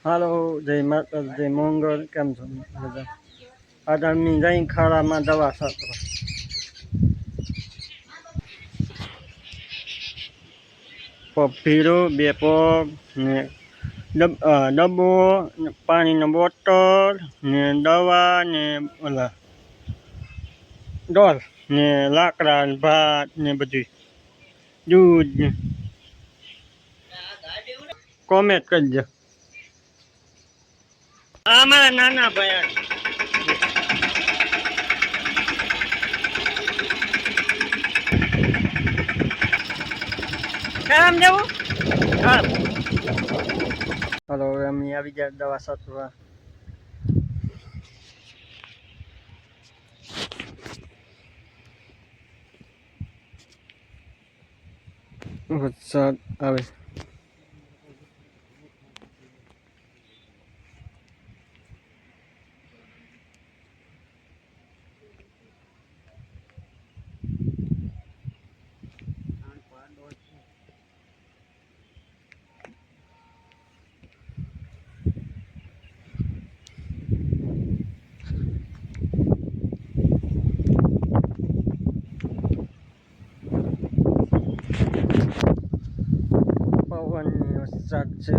હાલો, જય માતા, જય મંગળ. કેમ છો બધા? આજે અમે જઈ ખાડામાં દવા છાંટવા. પીરો બે પગ ને ડબ્બો, પાણીનો બોટલ ને દવા ને ઓલા ડોલ ને લાકડા ને ભાત ને બધું દૂધ ને કોમેન્ટ કરજો. આ મારા નાના ભાઈ કામ જવું. હા, હાલો, અમે આવી ગયા દવા છાંટવા. વરસાદ આવે. પવનની વરસાદ છે.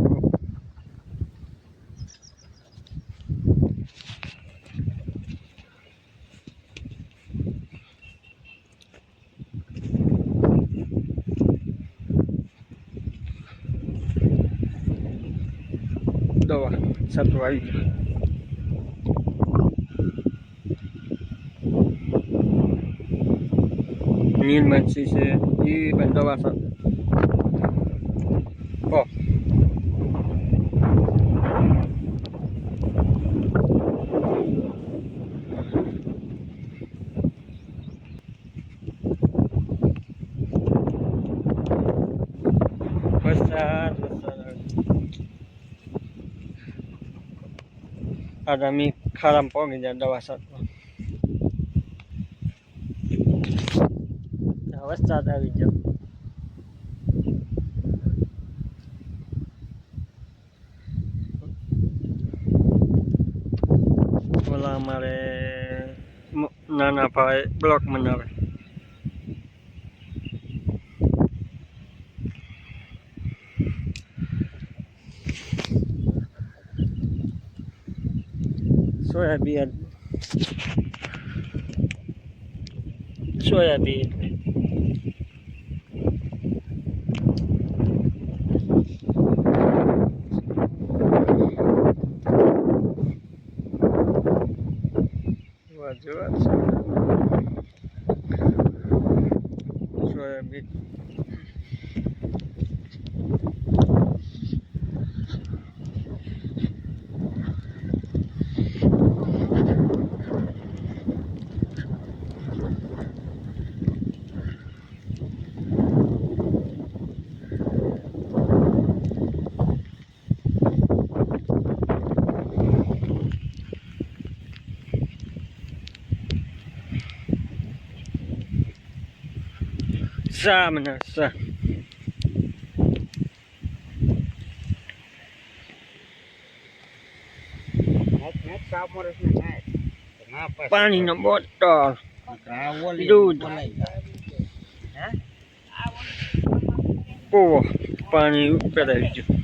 દવા છાંટવા આવી ગયા. નીલમચ્છી છે એ પણ દવા છાંટવા. વરસાદ આજે અમે ખાડામાં પગી જાય દવા છાંટવા. વરસાદ આવી ગયો. ઓલા અમારે નાના ભાઈ બ્લોક બનાવે. સોયાબીન સોયાબીન સામના સા પાણીનો બોટલ દૂધ કૂવો પાણી ઉપર આવી ગયું.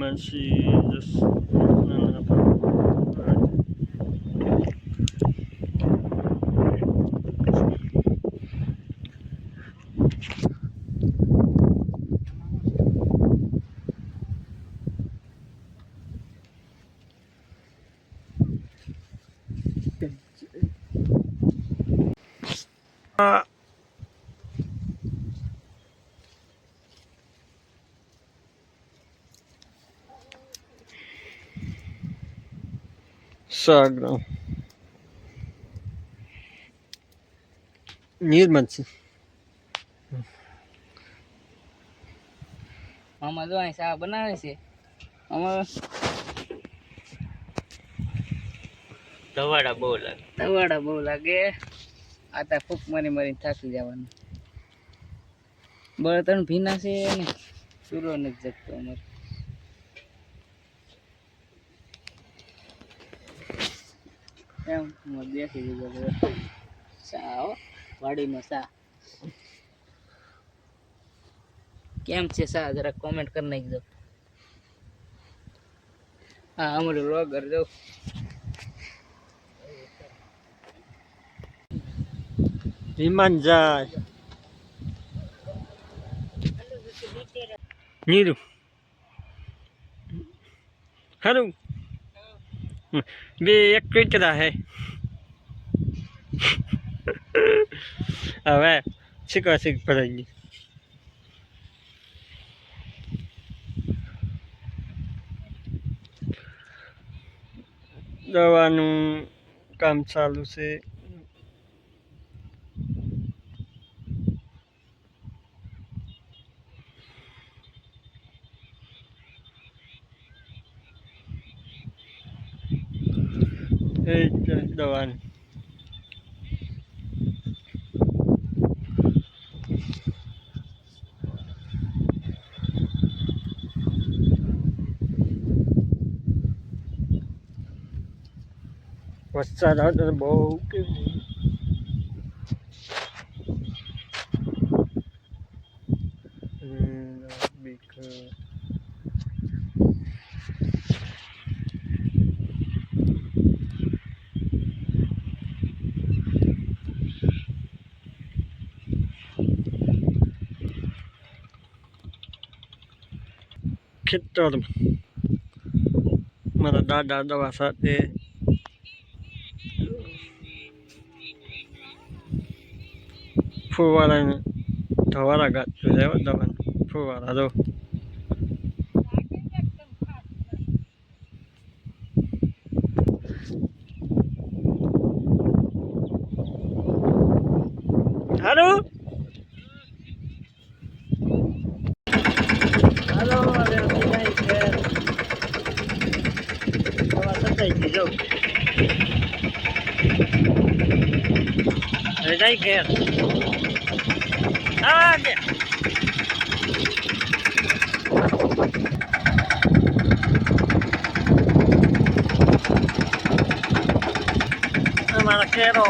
Machine just Sagro. નિર્મલ મામા જો અહીં ચા બનાવે છે. આમાં દવાડા બહુ લાગે. આ તા ફૂક મારી થાકી જવાનું. બળતણ ભીના છે ને ચૂલો નથી જગતો અમારે. એમ બેસી દીધો ચા વાડીનો ચા. કેમ છે ચા જરા કોમેન્ટ કરી નાખજો. હા અમારું વ્લોગર જો વિમાન જાય નીરુ હારું બે એક કચરા હે હવે શીખ ભરાઈ ગઈ. દવાનું કામ ચાલુ છે. દવાનું વરસાદ આવતો બહુ ખેતર મારા દાદા દવા સાથે ફુવારાને ધવારા ગાતું છે દવાનું ફુવારા જો હારું હાલો હવે અમે જાય છે દવા સતાઈ ગઈ જો હવે જાય ઘેર આ કે અમારા કેરો